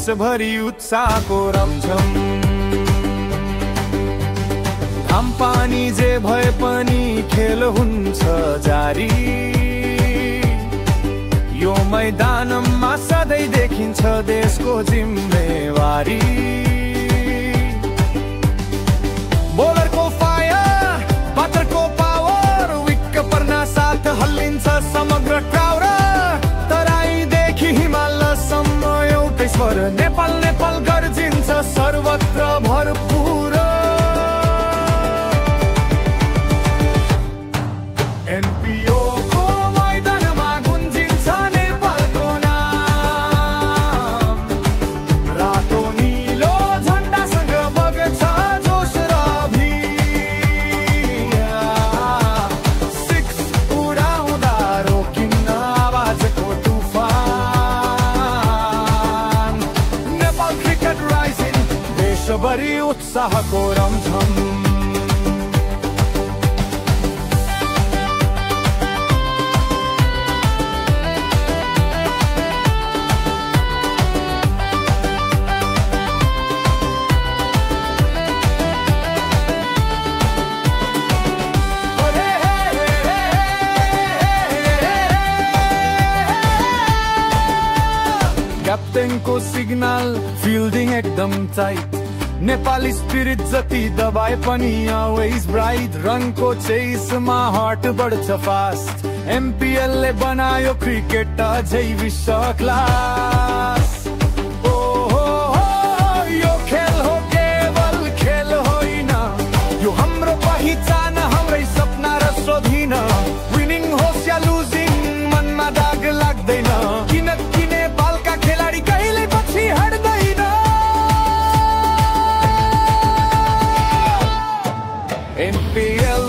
देशभरि उत्साहको रमझम। घाम पानी जे भए पनि खेल हुन्छ जारी, यो मैदानमा सधैँ देखिन्छ देशको जिम्मेवारी। बोलरको फायर, बाटरको पावर, विकेटपर्ना साथ हल्लिन्छ समग्र क्राउड। तराईदेखि हिमालसम्म एउटै स्वर, नेपाल नेपाल गर्जिन्छ सर्वत्र भरपुर। एनपिओ को मैदानमा गुन्जिन्छ नेपालको नाम, रातो नीलो झन्डासँग बग्छ जोस र अभियान। सिक्स उडाउँदा रोकिन्न आवाजको तुफान। नेपाल क्रिकेट राइजिङ, देशभरि उत्साहको रमझम। क्याप्टेनको सिग्नल, फिल्डिङ एकदम टाइट, नेपाली स्पिरिट जति दबाए पनि अलवेज ब्राइट। रनको चेसमा हार्ट बढ्छ फास्ट, एमपिएलले बनायो क्रिकेट अझै विश्व क्लास। ओहो यो खेल हो केवल खेल होइन, यो हाम्रो पहिचान, हाम्रै सपना र स्वाधीन। विनिङ होस् या लुजिङ मनमा दाग लाग्दैन, किनकि नेपालका खेलाडी कहिले पछि हट्दैन। एमपिएल